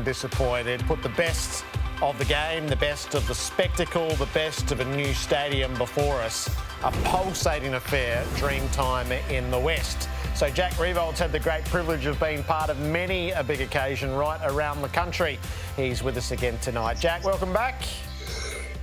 disappointed. Put the best of the game, the best of the spectacle, the best of a new stadium before us. A pulsating affair, dream time in the West. So Jack Riewoldt's had the great privilege of being part of many a big occasion right around the country. He's with us again tonight. Jack, welcome back.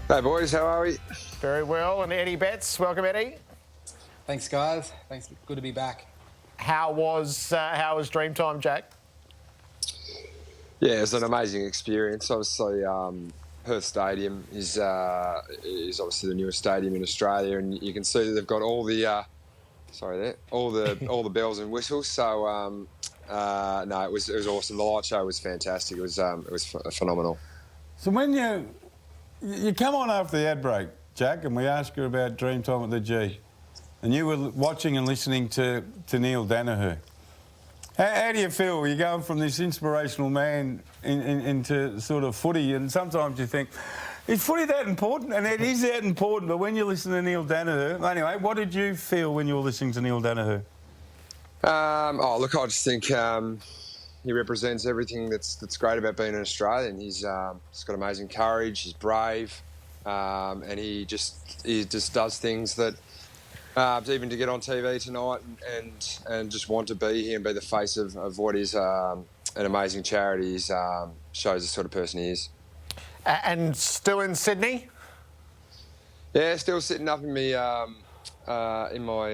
Hey boys, how are we? Very well. And Eddie Betts, welcome Eddie. Thanks guys. Thanks. Good to be back. How was Dreamtime, Jack? Yeah, it was an amazing experience. Obviously, Perth Stadium is obviously the newest stadium in Australia, and you can see that they've got all the all the bells and whistles. So no, it was awesome. The light show was fantastic. It was phenomenal. So when you come on after the ad break, Jack, and we ask you about Dreamtime at the G, and you were watching and listening to Neil Daniher. How do you feel? You're going from this inspirational man into sort of footy, and sometimes you think, is footy that important? And it is that important, but when you listen to Neil Daniher... Anyway, what did you feel when you were listening to Neil Daniher? Look, I just think he represents everything that's great about being an Australian. He's got amazing courage, he's brave, and he just does things that... even to get on TV tonight and just want to be here and be the face of what is an amazing charity shows the sort of person he is. And still in Sydney? Yeah, still sitting up in my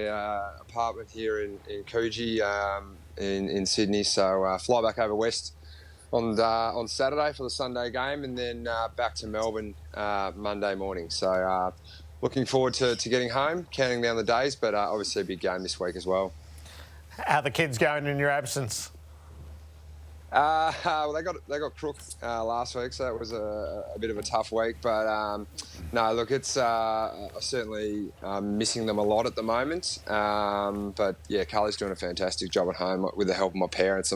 apartment here in Coogee in Sydney. So fly back over west on Saturday for the Sunday game, and then back to Melbourne Monday morning. So. Looking forward to getting home, counting down the days, but obviously a big game this week as well. How are the kids going in your absence? Well, they got crooked last week, so that was a bit of a tough week. But no, look, it's certainly missing them a lot at the moment. But yeah, Carly's doing a fantastic job at home with the help of my parents.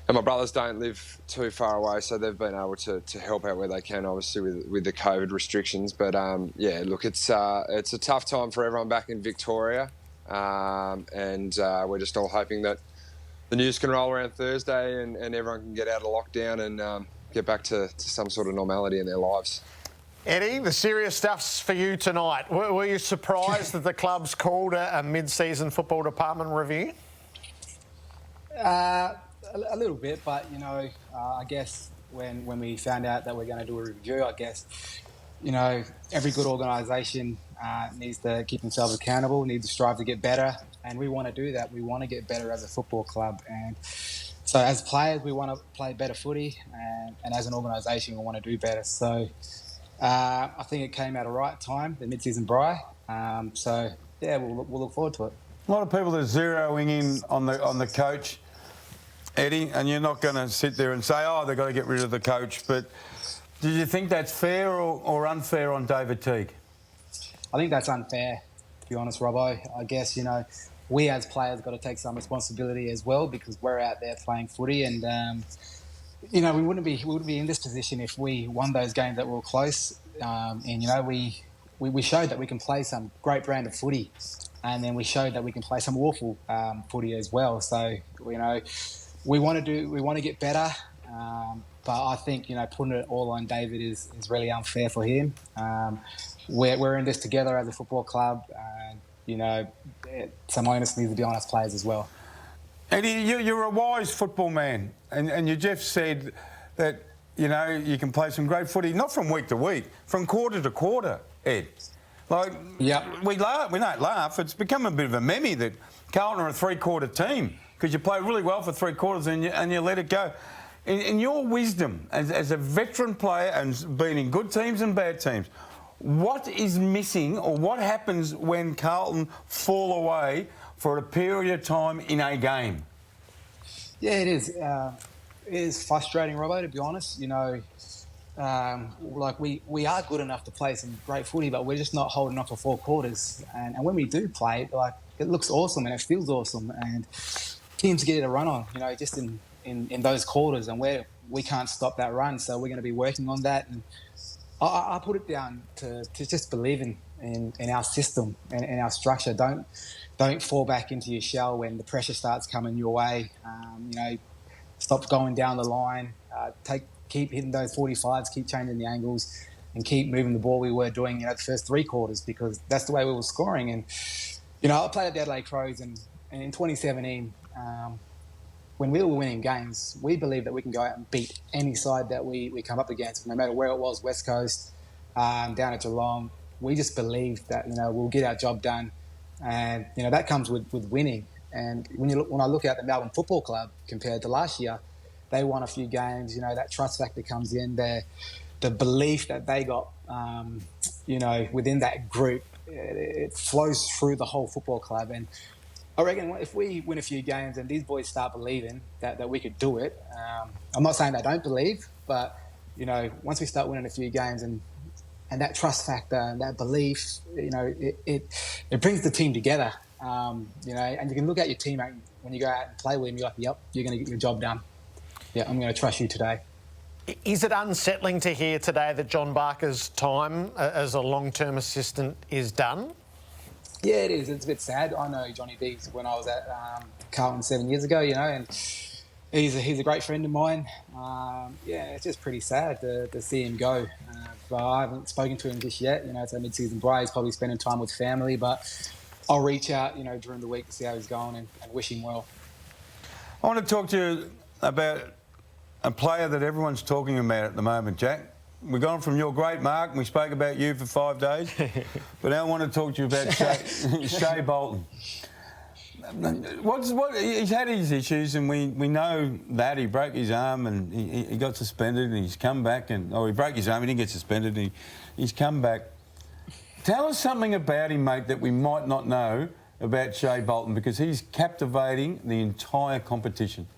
And my brothers don't live too far away, so they've been able to help out where they can, obviously, with the COVID restrictions. But, yeah, look, it's a tough time for everyone back in Victoria. And we're just all hoping that the news can roll around Thursday and everyone can get out of lockdown and get back to some sort of normality in their lives. Eddie, the serious stuff's for you tonight. Were you surprised that the club's called a mid-season football department review? A little bit, but, you know, I guess when we found out that we're going to do a review, I guess, you know, every good organisation needs to keep themselves accountable, needs to strive to get better, and we want to do that. We want to get better as a football club. And so as players, we want to play better footy, and as an organisation, we want to do better. So I think it came at a right time, the mid-season bye. So, yeah, we'll look forward to it. A lot of people are zeroing in on the coach, Eddie, and you're not going to sit there and say, oh, they've got to get rid of the coach. But do you think that's fair or unfair on David Teague? I think that's unfair, to be honest, Robbo. I guess, you know, we as players got to take some responsibility as well because we're out there playing footy and, you know, we wouldn't be in this position if we won those games that were close. And, you know, we showed that we can play some great brand of footy and then we showed that we can play some awful footy as well. So, you know... We want to get better, but I think, you know, putting it all on David is really unfair for him. We're in this together as a football club, and, you know, some onus needs to be on us players as well. Eddie, you're a wise football man, and you just said that, you know, you can play some great footy, not from week to week, from quarter to quarter, Ed. Like, yeah, we don't laugh. It's become a bit of a meme that Carlton are a three-quarter team because you play really well for three quarters and you let it go. In your wisdom, as a veteran player and being in good teams and bad teams, what is missing or what happens when Carlton fall away for a period of time in a game? Yeah, it is. It is frustrating, Robbo, to be honest. You know, like we are good enough to play some great footy, but we're just not holding up for four quarters. And when we do play, like, it looks awesome and it feels awesome. And teams get a run on, you know, just in those quarters, and we can't stop that run. So we're going to be working on that. And I put it down to just believing in our system and in our structure. Don't fall back into your shell when the pressure starts coming your way. You know, stop going down the line. keep hitting those 45s, keep changing the angles, and keep moving the ball we were doing, the first 3 quarters, because that's the way we were scoring. And, I played at the Adelaide Crows, and in 2017, when we were winning games, we believed that we can go out and beat any side that we come up against, no matter where it was, West Coast, down at Geelong. We just believed that, we'll get our job done. And, that comes with winning. And when I look at the Melbourne Football Club compared to last year, they won a few games. That trust factor comes in there. The belief that they got, within that group, it flows through the whole football club. And I reckon if we win a few games and these boys start believing that we could do it, I'm not saying they don't believe, but, once we start winning a few games and that trust factor and that belief, it brings the team together. And you can look at your teammate when you go out and play with him, you're like, yep, you're going to get your job done. Yeah, I'm going to trust you today. Is it unsettling to hear today that John Barker's time as a long-term assistant is done? Yeah, it is. It's a bit sad. I know Johnny B when I was at Carlton 7 years ago, and he's a great friend of mine. It's just pretty sad to see him go. But I haven't spoken to him just yet. It's a mid-season break. He's probably spending time with family, but I'll reach out, during the week to see how he's going and wish him well. I want to talk to you about a player that everyone's talking about at the moment, Jack. We've gone from your great Mark, and we spoke about you for 5 days, but now I want to talk to you about Shai Bolton. He's had his issues, and we know that he broke his arm and he got suspended, and he's come back, he broke his arm, he didn't get suspended, and he's come back. Tell us something about him, mate, that we might not know about Shai Bolton, because he's captivating the entire competition.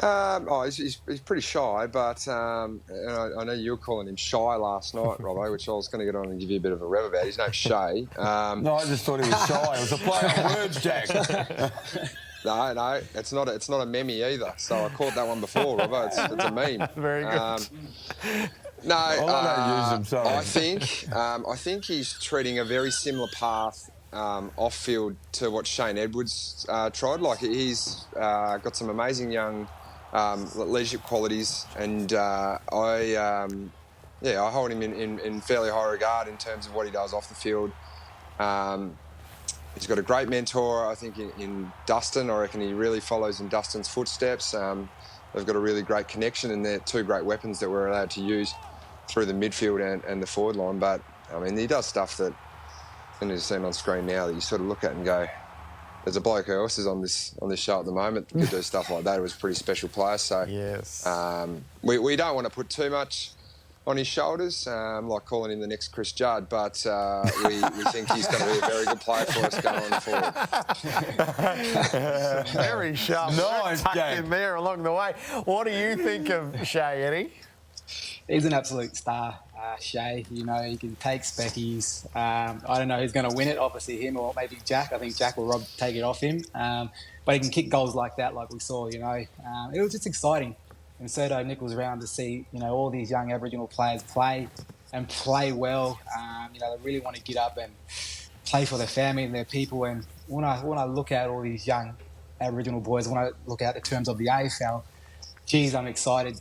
He's pretty shy, but and I know you were calling him Shy last night, Robbo, which I was going to get on and give you a bit of a rev about. His name's Shay. No, I just thought he was shy. It was a play on words, Jack. No, it's not a meme either. So I caught that one before, Robbo. It's a meme. Very good. No, I don't use him. Sorry. I think he's treading a very similar path off field to what Shane Edwards tried. Like, he's got some amazing young leadership qualities, and I hold him in fairly high regard in terms of what he does off the field. He's got a great mentor, I think, in Dustin. I reckon he really follows in Dustin's footsteps. They've got a really great connection, and they're 2 great weapons that we're allowed to use through the midfield and the forward line. But, I mean, he does stuff that, and you've seen on screen now, that you sort of look at and go, there's a bloke who else is on this show at the moment that could do stuff like that. It was a pretty special player. So yes, we don't want to put too much on his shoulders, like calling him the next Chris Judd, but we think he's going to be a very good player for us going forward. Very sharp. Nice, tucked Jack. in there along the way. What do you think of Shai, Eddie? He's an absolute star, Shai. He can take speckies. I don't know who's going to win it, obviously him or maybe Jack. I think Jack will take it off him. But he can kick goals like that, like we saw, It was just exciting. And Serdo Nichols around to see, all these young Aboriginal players play and play well. They really want to get up and play for their family and their people. And when I look at all these young Aboriginal boys, when I look at the terms of the AFL, geez, I'm excited,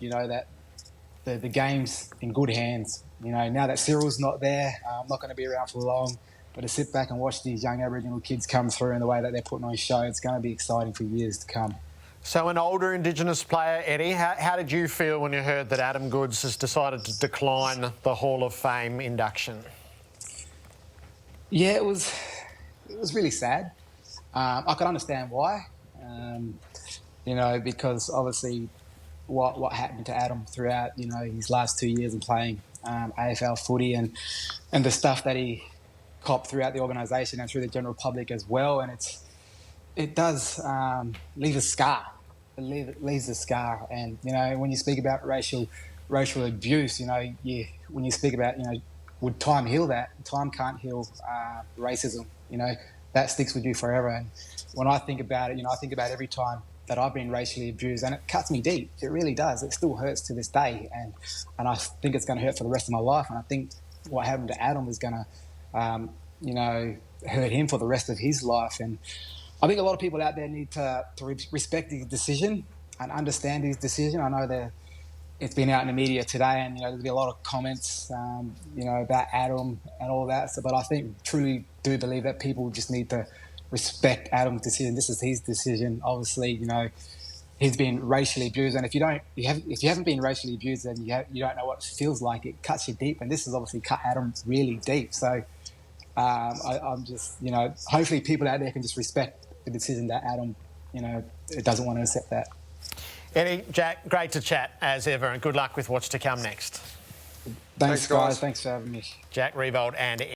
that the game's in good hands. Now that Cyril's not there, I'm not going to be around for long. But to sit back and watch these young Aboriginal kids come through and the way that they're putting on a show, it's going to be exciting for years to come. So an older Indigenous player, Eddie, how did you feel when you heard that Adam Goodes has decided to decline the Hall of Fame induction? Yeah, it was really sad. I could understand why, because obviously what happened to Adam throughout, his last 2 years of playing AFL footy and the stuff that he copped throughout the organisation and through the general public as well. And it does leave a scar. It leaves a scar. And, when you speak about racial abuse, when you speak about, would time heal that? Time can't heal racism. That sticks with you forever. And when I think about it, I think about every time that I've been racially abused, and it cuts me deep. It really does. It still hurts to this day. And I think it's going to hurt for the rest of my life. And I think what happened to Adam is going to, hurt him for the rest of his life. And I think a lot of people out there need to respect his decision. and understand his decision. I know it's been out in the media today, and there's been a lot of comments, about Adam and all that. So, but I truly do believe that people just need to respect Adam's decision. This is his decision. Obviously, he's been racially abused, and if you haven't been racially abused, then you don't know what it feels like. It cuts you deep, and this has obviously cut Adam really deep. So, I'm just, hopefully people out there can just respect the decision that Adam, doesn't want to accept that. Eddie, Jack, great to chat as ever, and good luck with what's to come next. Thanks guys. Thanks for having me. Jack Riewoldt and